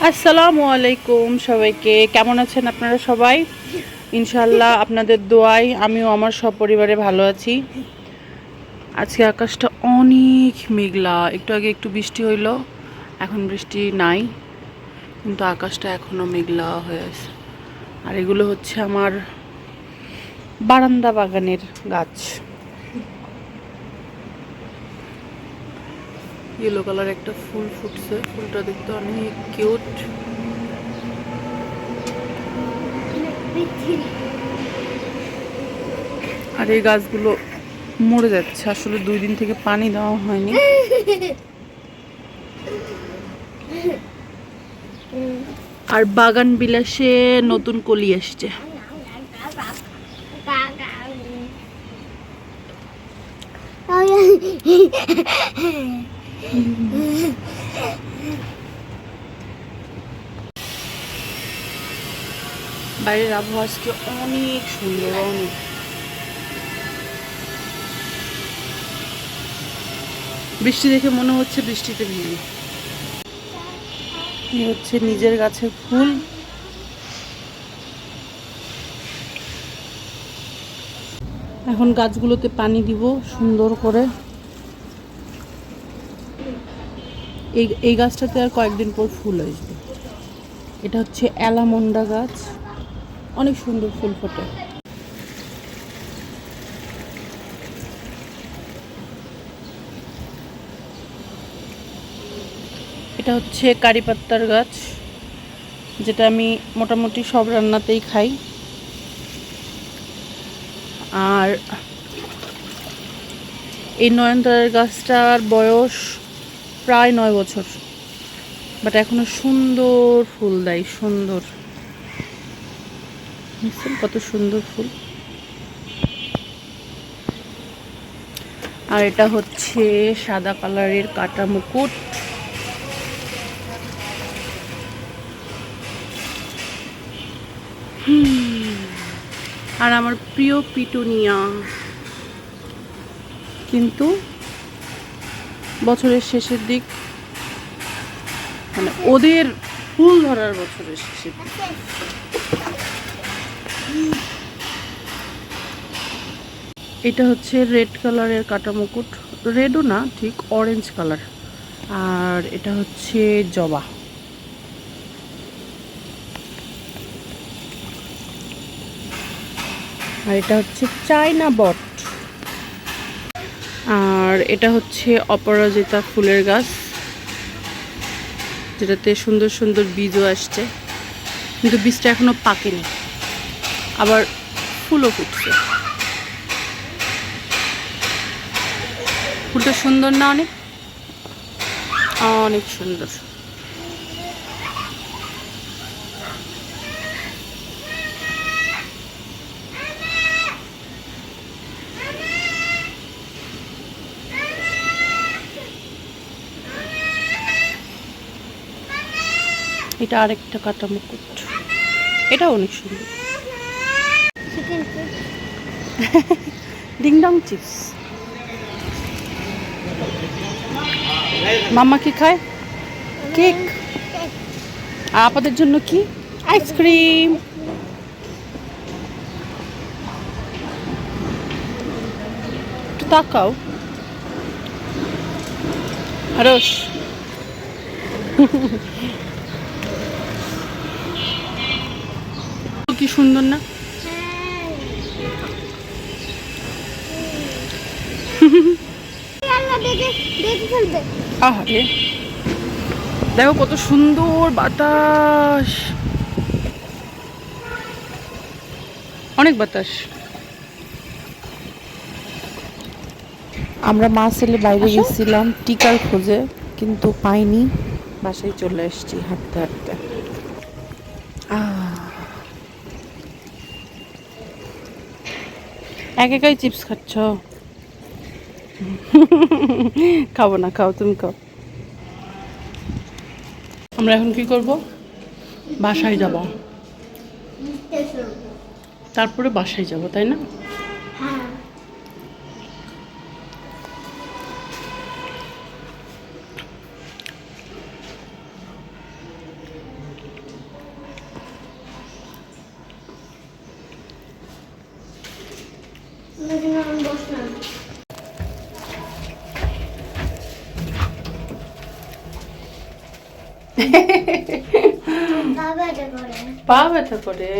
আসসালামু আলাইকুম সবাইকে। কেমন আছেন আপনারা সবাই? ইনশাআল্লাহ আপনাদের দোয়ায় আমিও আমার সপরিবারে ভালো আছি। আজকে আকাশটা অনেক মেঘলা, একটু আগে একটু বৃষ্টি হইল, এখন বৃষ্টি নাই, কিন্তু আকাশটা এখনও মেঘলা হয়ে আছে। আর এগুলো হচ্ছে আমার বারান্দা বাগানের গাছ। ইয়েলো কালার একটা ফুল ফুটছে, ফুলটা দেখতে অনেক কিউট। আর এই গাছগুলো মরে যাচ্ছে, আসলে 2 দিন থেকে পানি দেওয়া হয়নি। আর বাগান বিলাসে নতুন কলি আসছে। বাইরের আবহাওয়া আজকে অনেক সুন্দর, অনেক। বৃষ্টি দেখে মনে হচ্ছে বৃষ্টিতে ভিজে। এই হচ্ছে নিজের গাছের ফুল। এখন গাছগুলোতে পানি দিব সুন্দর করে। এই গাছটাতে আর কয়েকদিন পর ফুল আসবে। এটা হচ্ছে অ্যালামন্ডা গাছ, অনেক সুন্দর ফুল ফোটে। এটা হচ্ছে কারি পাত্তার গাছ, যেটা আমি মোটামুটি সব রান্নাতেই খাই। আর এই নয়নতারার গাছটার বয়স প্রায় 9 বছর, বাট এখনো সুন্দর ফুল দেয়, সুন্দর। দেখছেন কত সুন্দর ফুল। আর এটা হচ্ছে সাদা কালারের কাটা মুকুট। আর আমার প্রিয় পিটুনিয়া, কিন্তু বছরের শেষের দিক, মানে ওদের ফুল ধরার বছরের শেষের দিক। এটা হচ্ছে রেড কালারের কাটা মুকুট, রেডও না ঠিক, অরেঞ্জ কালার। আর এটা হচ্ছে জবা। আর এটা হচ্ছে চায়না বট। আর এটা হচ্ছে অপরাজিতা ফুলের গাছ, যেটাতে সুন্দর সুন্দর বীজও আসছে, কিন্তু বীজটা এখনো পাকেনি, আবার ফুলও ফুটছে। ফুলটা সুন্দর না? অনেক অনেক সুন্দর। এটা আরেকটা কাটা মুকুট, এটা অনেক সুন্দর। Ding dong chips. মাম্মা কি খায়? কেক। আর আপাদের জন্য কি? আইসক্রিম। একটু তাকাও রস। কি সুন্দর না? আহারে, দেখো কত সুন্দর বাতাস, অনেক বাতাস। আমরা মা ছেলে বাইরে গেছিলাম টিকার খোঁজে, কিন্তু পাইনি, বাসায় চলে এসেছি হাঁটতে হাঁটতে। একাই চিপস খাচ্ছ? খাবো না, খাও, তুমি খাও। আমরা এখন কি করব? বাসায় যাব, তারপরে বাসায় যাব, তাই না? পা ব্যথা করে?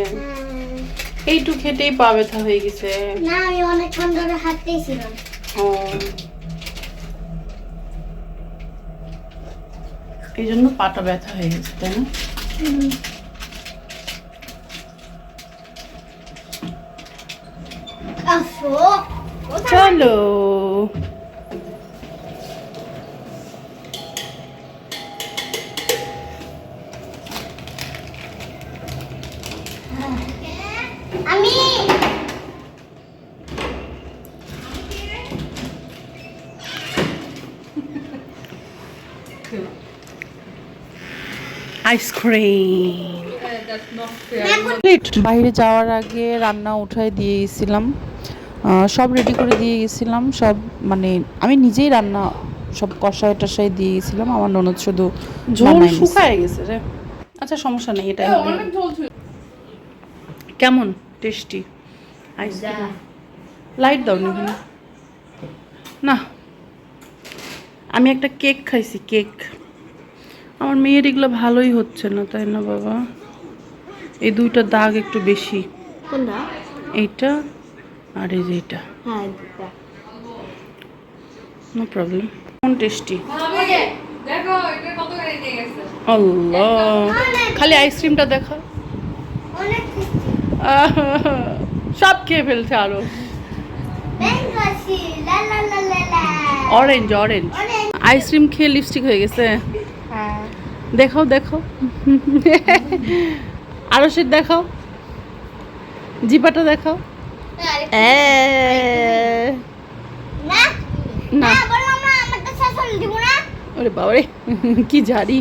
এইটু খেটেই পা ব্যথা হয়ে গেছে? না, আমি অনেকক্ষণ ধরে হাঁটতেছিলাম। ও, এই জন্য পাটা ব্যথা হয়ে গেছে, তাই না? চলো। আমি আইসক্রিম। বাইরে যাওয়ার আগে রান্না উঠায় দিয়ে গেছিলাম, সব রেডি করে দিয়ে গেছিলাম, সব মানে আমি নিজেই রান্না সব কষায় টষায় দিয়ে গেছিলাম। আমার ননদ শুধু ঝোল শুকায় গেছে রে। আচ্ছা সমস্যা নেই, এটাই কেমন টেস্টি আইসক্রিম। লাইট দাও নি না, আমি একটা কেক খাইছি, কেক। আমার মেয়ের এগুলো ভালোই হচ্ছে না, তাই না বাবা? এই দুইটা দাগ একটু বেশি, কোনটা? এইটা আর এই যে এটা। হ্যাঁ, নো প্রবলেম। কোন টেস্টি? দেখো এটা কত করে নিয়ে গেছে। আল্লাহ, খালি আইসক্রিমটা দেখো। অনেক সব খেয়ে ফেলছে আরো। অরেঞ্জ অরেঞ্জ আইসক্রিম খেয়ে লিপস্টিক হয়ে গেছে। হ্যাঁ, দেখাও দেখাও, আরো সে দেখাও, জিপাটা দেখাও। না না, না, বললাম না আমারটা শেষ হলে দিব না। ওরে বাবারে, কি জারি।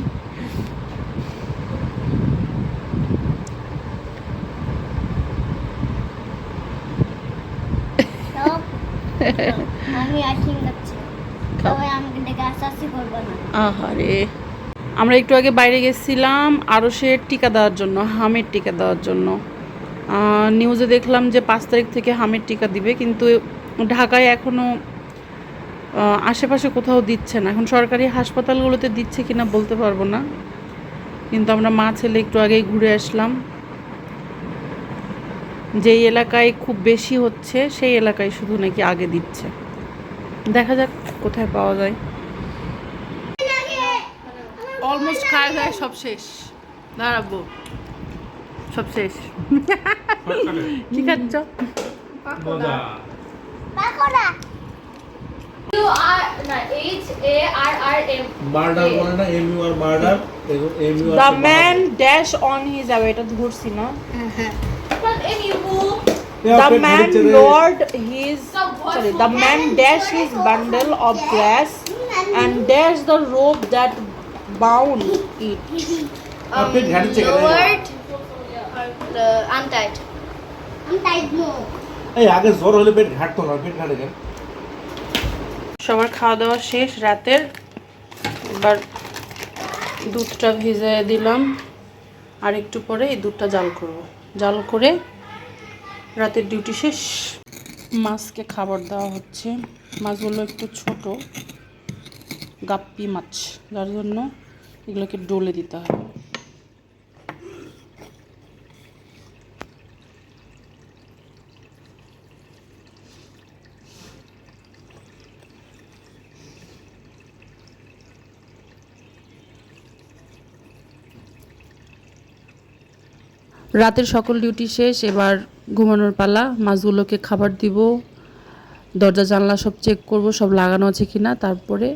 আমি আইসক্রিম খাচ্ছি, সবাই আমাকে দেখে আশ্বাসই করবো না। আহারে, আমরা একটু আগে বাইরে গেছিলাম আরশের টিকা দেওয়ার জন্য, হামের টিকা দেওয়ার জন্য। নিউজে দেখলাম যে 5 তারিখ থেকে হামের টিকা দিবে, কিন্তু ঢাকায় এখনও আশেপাশে কোথাও দিচ্ছে না। এখন সরকারি হাসপাতালগুলোতে দিচ্ছে কিনা বলতে পারবো না, কিন্তু আমরা মা ছেলে একটু আগেই ঘুরে আসলাম। যেই এলাকায় খুব বেশি হচ্ছে সেই এলাকায় শুধু নাকি আগে দিচ্ছে। দেখা যাক কোথায় পাওয়া যায়। অলমোস্ট খাওয়া যায়, সব শেষ। দাঁড়াবো, সব শেষ। কি খাচ্ছ? পাকোড়া। মার্ডার বলে না, MUR murder, MUR The man dash on his away, এটা ধরছি না? The man lowered his, sorry, the man dashed his bundle of grass and dashed the rope that bound it. আপনি ঘাড়িতে Lowered or untied? আমি tight no. এই আগে জ্বর হলে পেট ঘাটতো না, পেট ঘাটে কেন? সবার খাওয়া দাওয়া শেষ রাতের। এবার দুধটা ভিজিয়ে দিলাম, আর একটু পরে এই দুধটা জাল করব। জাল করে রাতের ডিউটি শেষ। মাছকে খাবার দেওয়া হচ্ছে। মাছগুলো একটু ছোট, গাপ্পি মাছ, যার জন্য এগুলোকে ডলে দিতে হবে। রাতের সকল ডিউটি শেষ, এবার ঘুমানোর পালা। মাছগুলোকে খাবার দিব, দরজা জানলা সব চেক করব সব লাগানো আছে কিনা, তারপরে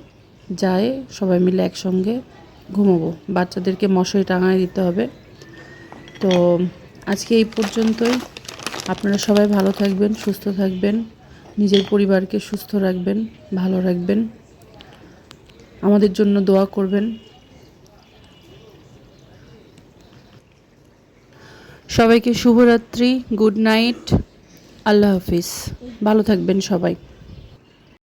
যায় সবাই মিলে একসঙ্গে ঘুমাবো। বাচ্চাদেরকে মশারি টাঙায় দিতে হবে। তো আজকে এই পর্যন্তই। আপনারা সবাই ভালো থাকবেন, সুস্থ থাকবেন, নিজের পরিবারকে সুস্থ রাখবেন, ভালো রাখবেন, আমাদের জন্য দোয়া করবেন। সবাইকে শুভরাত্রি, গুড নাইট, আল্লাহ হাফিজ, ভালো থাকবেন সবাই।